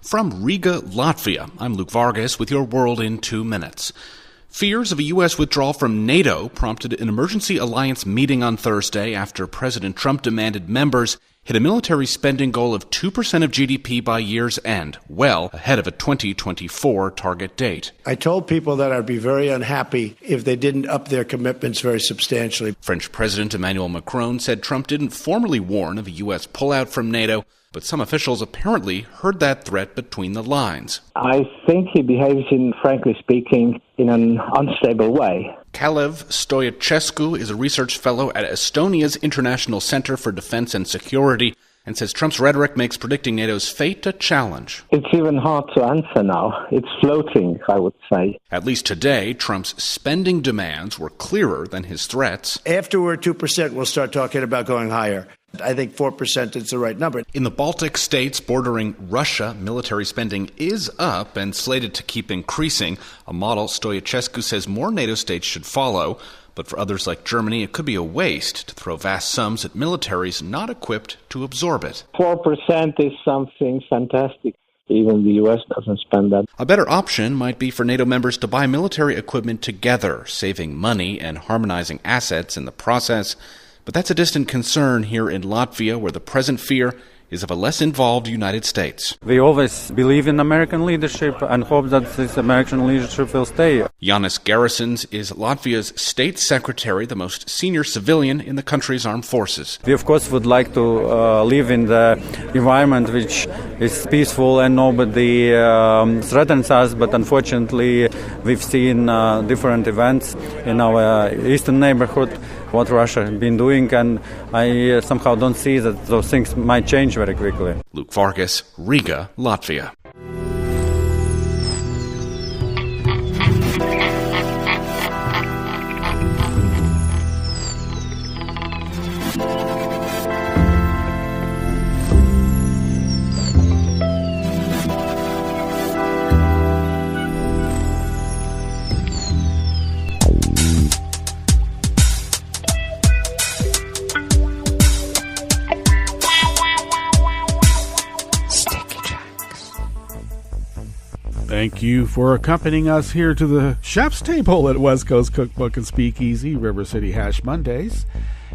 From Riga, Latvia, I'm Luke Vargas with your World in 2 minutes. Fears of a U.S. withdrawal from NATO prompted an emergency alliance meeting on Thursday after President Trump demanded members hit a military spending goal of 2% of GDP by year's end, well ahead of a 2024 target date. I told people that I'd be very unhappy if they didn't up their commitments very substantially. French President Emmanuel Macron said Trump didn't formally warn of a U.S. pullout from NATO, but some officials apparently heard that threat between the lines. I think he behaves, frankly speaking, in an unstable way. Kalev Stoyachescu is a research fellow at Estonia's International Center for Defense and Security. and says Trump's rhetoric makes predicting NATO's fate a challenge. It's even hard to answer now. It's floating, I would say. At least today, Trump's spending demands were clearer than his threats. After we're 2%, we'll start talking about going higher. I think 4% is the right number. In the Baltic states bordering Russia, military spending is up and slated to keep increasing, a model Stoichescu says more NATO states should follow. But for others like Germany, it could be a waste to throw vast sums at militaries not equipped to absorb it. 4% is something fantastic. Even the U.S. doesn't spend that. A better option might be for NATO members to buy military equipment together, saving money and harmonizing assets in the process. But that's a distant concern here in Latvia, where the present fear is of a less involved United States. We always believe in American leadership and hope that this American leadership will stay. Yanis Garrisons is Latvia's state secretary, the most senior civilian in the country's armed forces. We, of course, would like to live in the environment which is peaceful and nobody threatens us, but unfortunately we've seen different events in our eastern neighborhood, what Russia has been doing, and I somehow don't see that those things might change very quickly. Luke Vargas, Riga, Latvia. Thank you for accompanying us here to the chef's table at West Coast Cookbook and Speakeasy, River City Hash Mondays.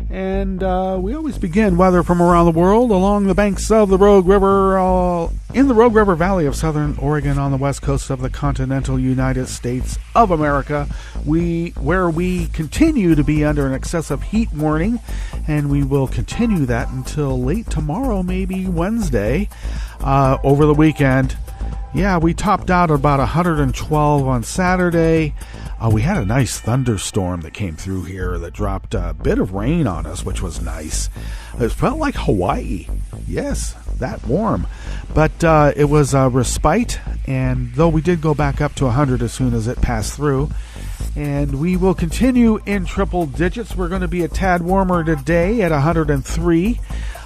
And we always begin weather from around the world along the banks of the Rogue River, in the Rogue River Valley of southern Oregon on the west coast of the continental United States of America, where we continue to be under an excessive heat warning, and we will continue that until late tomorrow, maybe Wednesday, over the weekend. Yeah, we topped out about 112 on Saturday. We had a nice thunderstorm that came through here that dropped a bit of rain on us, which was nice. It felt like Hawaii. Yes, that warm. But it was a respite, and though we did go back up to 100 as soon as it passed through. And we will continue in triple digits. We're going to be a tad warmer today at 103,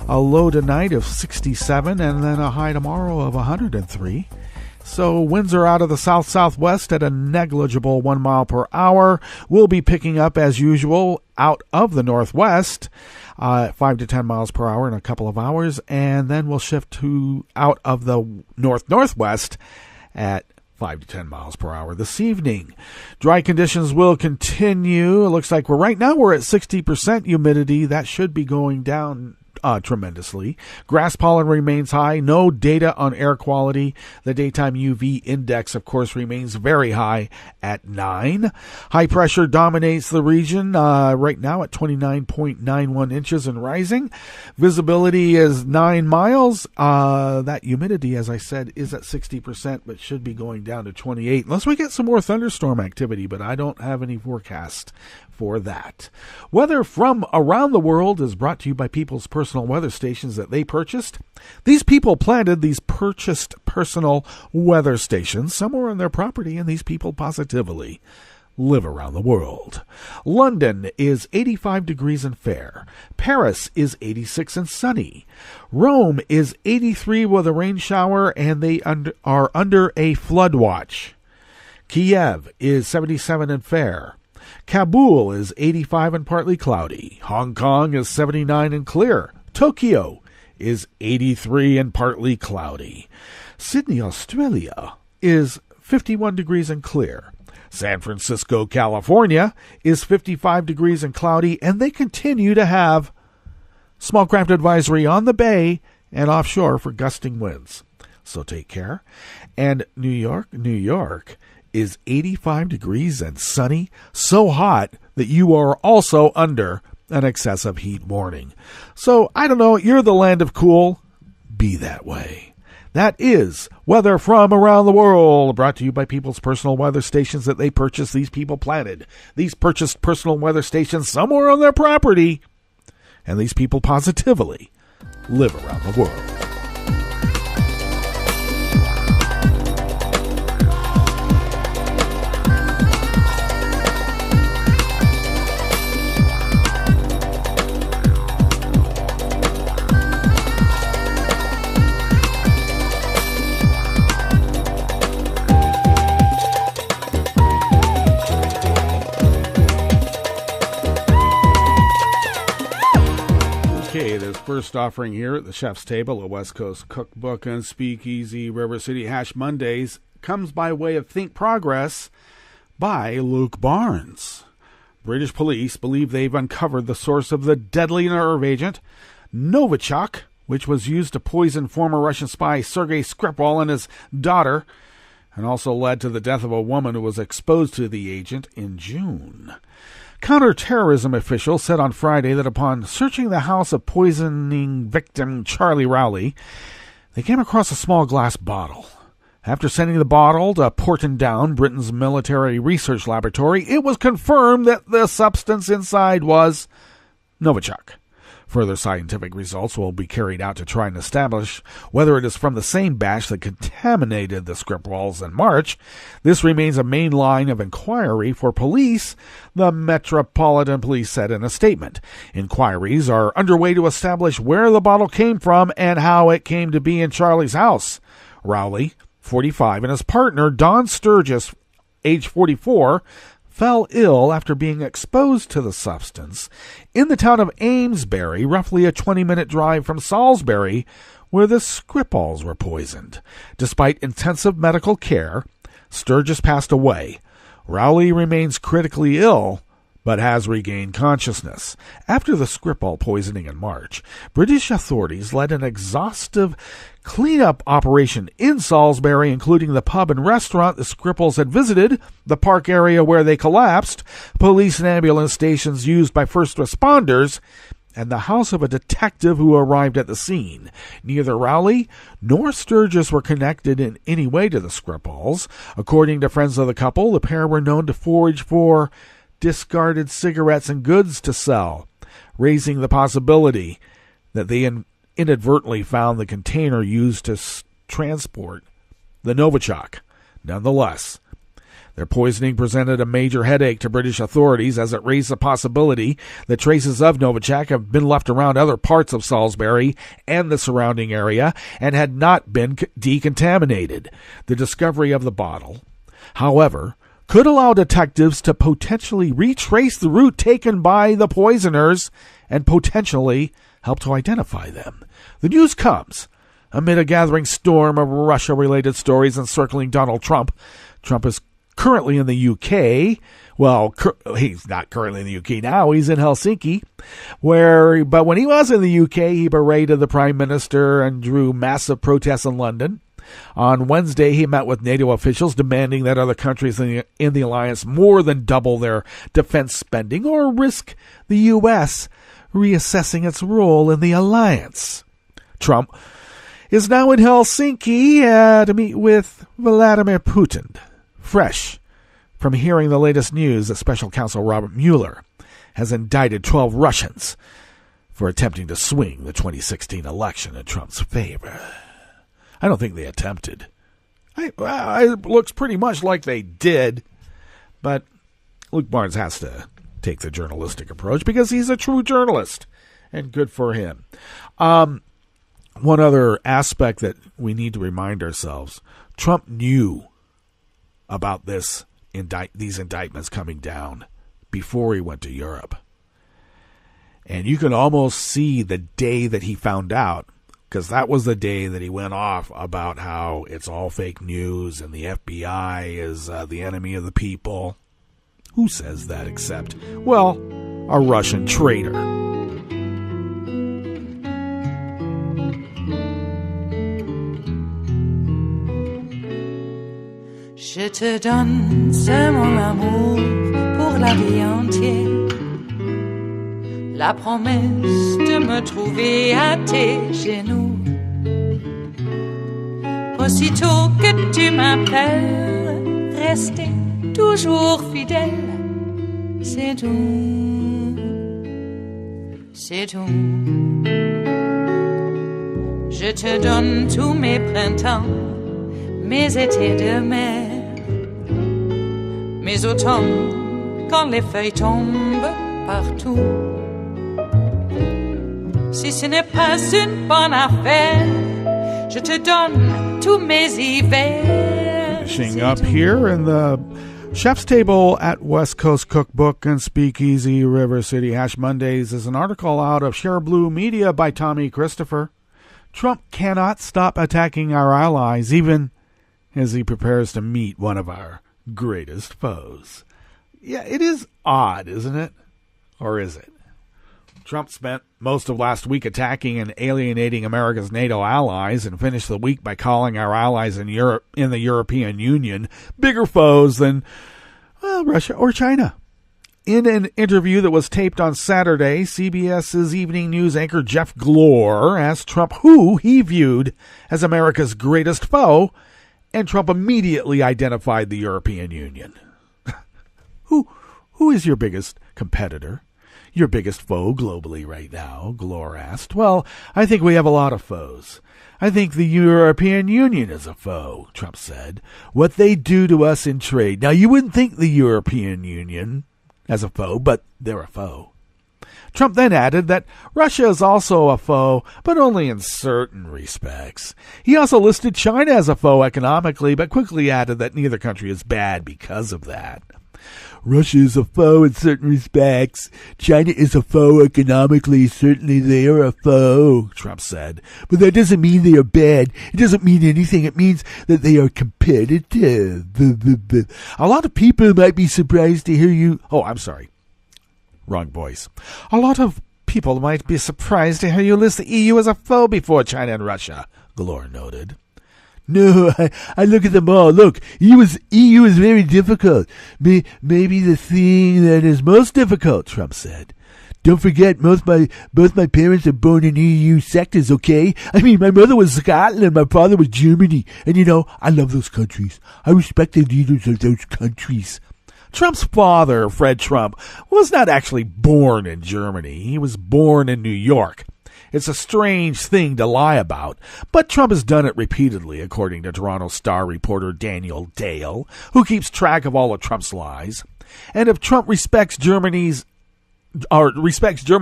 a low tonight of 67, and then a high tomorrow of 103. So winds are out of the south-southwest at a negligible 1 mile per hour. We'll be picking up, as usual, out of the northwest, 5 to 10 miles per hour in a couple of hours. And then we'll shift to out of the north-northwest at 5 to 10 miles per hour this evening. Dry conditions will continue. It looks like right now we're at 60% humidity. That should be going down tremendously. Grass pollen remains high. No data on air quality. The daytime UV index, of course, remains very high at 9. High pressure dominates the region right now at 29.91 inches and rising. Visibility is 9 miles. That humidity, as I said, is at 60%, but should be going down to 28 unless we get some more thunderstorm activity, but I don't have any forecast for that. Weather from around the world is brought to you by People's Personal Weather Stations that they purchased. These people planted these purchased personal weather stations somewhere on their property, and these people positively live around the world. London is 85 degrees and fair. Paris is 86 and sunny. Rome is 83 with a rain shower, and they are under a flood watch. Kiev is 77 and fair. Kabul is 85 and partly cloudy. Hong Kong is 79 and clear. Tokyo is 83 and partly cloudy. Sydney, Australia is 51 degrees and clear. San Francisco, California is 55 degrees and cloudy, and they continue to have small craft advisory on the bay and offshore for gusting winds. So take care. And New York is 85 degrees and sunny, so hot that you are also under an excessive heat warning. So, I don't know, you're the land of cool. Be that way. That is weather from around the world, brought to you by People's Personal Weather Stations that they purchased. These people planted. These purchased personal weather stations somewhere on their property, and these people positively live around the world. First offering here at the Chef's Table at West Coast Cookbook and Speakeasy River City Hash Mondays comes by way of Think Progress by Luke Barnes. British police believe they've uncovered the source of the deadly nerve agent, Novichok, which was used to poison former Russian spy Sergei Skripal and his daughter, and also led to the death of a woman who was exposed to the agent in June. Counterterrorism officials said on Friday that upon searching the house of poisoning victim Charlie Rowley, they came across a small glass bottle. After sending the bottle to Porton Down, Britain's military research laboratory, it was confirmed that the substance inside was Novichok. Further scientific results will be carried out to try and establish whether it is from the same batch that contaminated the Skripals in March. This remains a main line of inquiry for police, the Metropolitan Police said in a statement. Inquiries are underway to establish where the bottle came from and how it came to be in Charlie's house. Rowley, 45, and his partner, Don Sturgis, age 44, fell ill after being exposed to the substance in the town of Amesbury, roughly a 20-minute drive from Salisbury, where the Skripals were poisoned. Despite intensive medical care, Sturgis passed away. Rowley remains critically ill, but has regained consciousness. After the Skripal poisoning in March, British authorities led an exhaustive cleanup operation in Salisbury, including the pub and restaurant the Skripals had visited, the park area where they collapsed, police and ambulance stations used by first responders, and the house of a detective who arrived at the scene. Neither Rowley nor Sturgis were connected in any way to the Skripals. According to friends of the couple, the pair were known to forage for discarded cigarettes and goods to sell, raising the possibility that they inadvertently found the container used to transport the Novichok. Nonetheless, their poisoning presented a major headache to British authorities as it raised the possibility that traces of Novichok have been left around other parts of Salisbury and the surrounding area and had not been decontaminated. The discovery of the bottle, however, could allow detectives to potentially retrace the route taken by the poisoners and potentially help to identify them. The news comes amid a gathering storm of Russia-related stories encircling Donald Trump. Trump is currently in the UK. Well, he's not currently in the UK now. He's in Helsinki, but when he was in the UK, he berated the Prime Minister and drew massive protests in London. On Wednesday, he met with NATO officials demanding that other countries in the alliance more than double their defense spending or risk the U.S. reassessing its role in the alliance. Trump is now in Helsinki to meet with Vladimir Putin. Fresh from hearing the latest news that Special Counsel Robert Mueller has indicted 12 Russians for attempting to swing the 2016 election in Trump's favor. I don't think they attempted. It looks pretty much like they did, but Luke Barnes has to take the journalistic approach because he's a true journalist, and good for him. One other aspect that we need to remind ourselves, Trump knew about these indictments coming down before he went to Europe. And you can almost see the day that he found out, because that was the day that he went off about how it's all fake news and the FBI is the enemy of the people. Who says that except, well, a Russian traitor? Je te donne ce mon amour pour la vie entière. La promesse de me trouver à tes genoux. Aussitôt que tu m'appelles, rester toujours fidèle. C'est tout, c'est tout. Je te donne tous mes printemps, mes étés de mer, mes automnes quand les feuilles tombent partout. Si ce n'est pas une bonne affaire, je te donne tous mes hivers. Finishing up here in the Chef's Table at West Coast Cookbook and Speakeasy River City Hash Mondays is an article out of Share Blue Media by Tommy Christopher. Trump cannot stop attacking our allies, even as he prepares to meet one of our greatest foes. Yeah, it is odd, isn't it? Or is it? Trump spent most of last week attacking and alienating America's NATO allies and finished the week by calling our allies in Europe, in the European Union, bigger foes than, well, Russia or China. In an interview that was taped on Saturday, CBS's evening news anchor Jeff Glor asked Trump who he viewed as America's greatest foe, and Trump immediately identified the European Union. Who is your biggest competitor? Your biggest foe globally right now, Glor asked. Well, I think we have a lot of foes. I think the European Union is a foe, Trump said. What they do to us in trade. Now, you wouldn't think the European Union as a foe, but they're a foe. Trump then added that Russia is also a foe, but only in certain respects. He also listed China as a foe economically, but quickly added that neither country is bad because of that. Russia is a foe in certain respects. China is a foe economically. Certainly they are a foe, Trump said. But that doesn't mean they are bad. It doesn't mean anything. It means that they are competitive. A lot of people might be surprised to hear you... Oh, I'm sorry. Wrong voice. A lot of people might be surprised to hear you list the EU as a foe before China and Russia, Glor noted. No, I look at them all. Look, EU is very difficult. Maybe the thing that is most difficult, Trump said. Don't forget, both my parents are born in EU sectors, okay? I mean, my mother was Scotland and my father was Germany. And, you know, I love those countries. I respect the leaders of those countries. Trump's father, Fred Trump, was not actually born in Germany. He was born in New York. It's a strange thing to lie about, but Trump has done it repeatedly, according to Toronto Star reporter Daniel Dale, who keeps track of all of Trump's lies. And if Trump respects German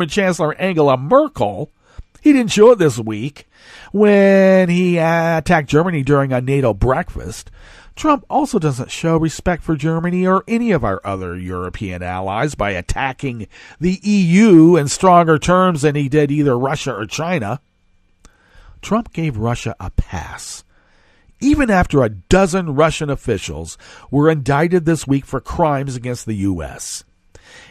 Chancellor Angela Merkel, he didn't show it this week when he attacked Germany during a NATO breakfast. Trump also doesn't show respect for Germany or any of our other European allies by attacking the EU in stronger terms than he did either Russia or China. Trump gave Russia a pass, even after a dozen Russian officials were indicted this week for crimes against the U.S.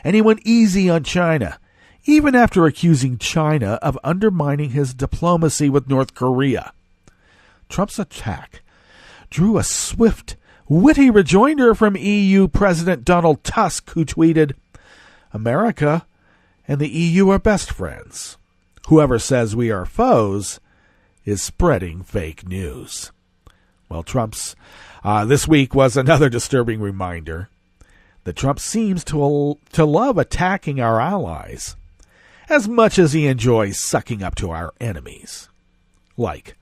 And he went easy on China, even after accusing China of undermining his diplomacy with North Korea. Trump's attack drew a swift, witty rejoinder from EU President Donald Tusk, who tweeted, "America and the EU are best friends. Whoever says we are foes is spreading fake news." Well, Trump's this week was another disturbing reminder that Trump seems to love attacking our allies as much as he enjoys sucking up to our enemies, like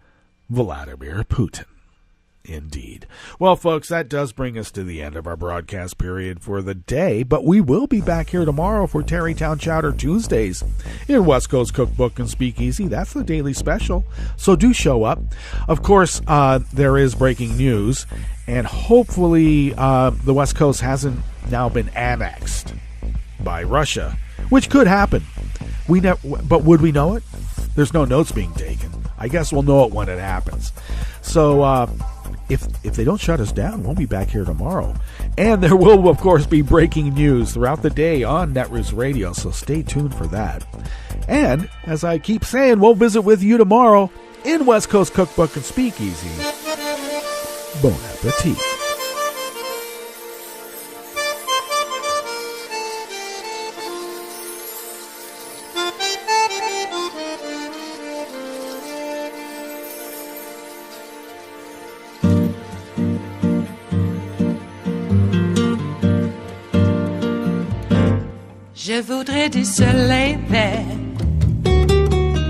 Vladimir Putin. Indeed. Well, folks, that does bring us to the end of our broadcast period for the day, but we will be back here tomorrow for Tarrytown Chowder Tuesdays in West Coast Cookbook and Speakeasy. That's the daily special, so do show up. Of course, there is breaking news, and hopefully the West Coast hasn't now been annexed by Russia, which could happen. But would we know it? There's no notes being taken. I guess we'll know it when it happens. So, if they don't shut us down, we'll be back here tomorrow. And there will, of course, be breaking news throughout the day on Netroots Radio, so stay tuned for that. And, as I keep saying, we'll visit with you tomorrow in West Coast Cookbook and Speakeasy. Bon appetit. Je voudrais du soleil vert,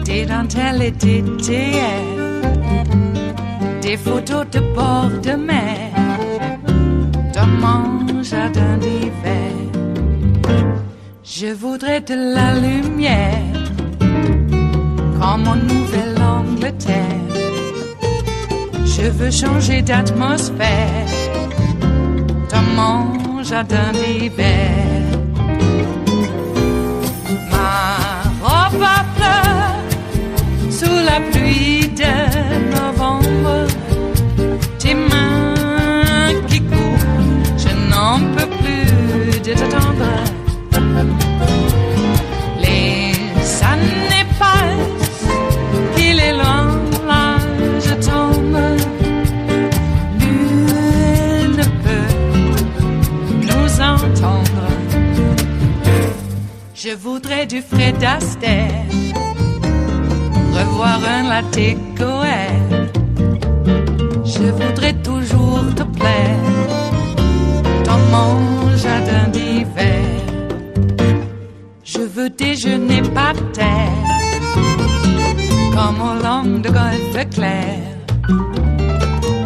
des dentelles et des théières, des photos de bord de mer, dans mon jardin d'hiver. Je voudrais de la lumière, comme en Nouvelle-Angleterre. Je veux changer d'atmosphère, dans mon jardin d'hiver. Ma robe à fleurs, sous la pluie de novembre, tes mains qui courent, je n'en peux plus de t'attendre. Les années passent, il est loin, là je tombe. Nul ne peut nous entendre. Je voudrais du Fred Astaire, revoir un latte Goël. Je voudrais toujours te plaire, dans mon jardin d'hiver. Je veux déjeuner par terre, comme au long de golfe clair,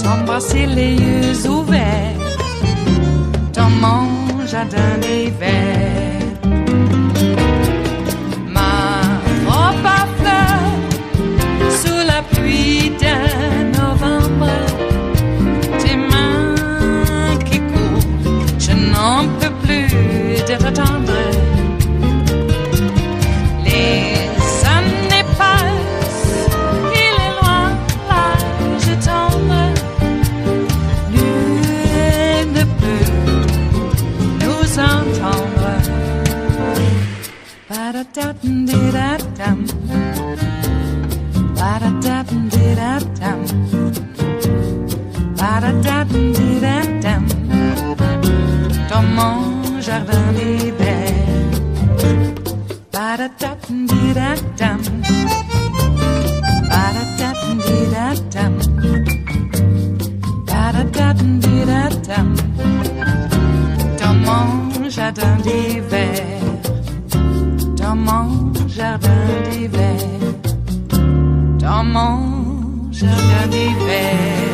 t'embrasser les yeux ouverts, dans mon jardin d'hiver. Ma robe à fleurs, sous la pluie de novembre, tes mains qui courent, je n'en peux plus de t'attendre. Ba-da-da-dum-di-da-dum, ba-da-da-dum-di-da-dum, ba-da-da-dum-di-da-dum, dans mon jardin d'hiver. Ba-da-da-dum-di-da-dum, ba-da-da-dum-di-da-dum, ba-da-da-dum-di-da-dum, dans mon jardin d'hiver. Dans mon jardin d'hiver, dans mon jardin d'hiver.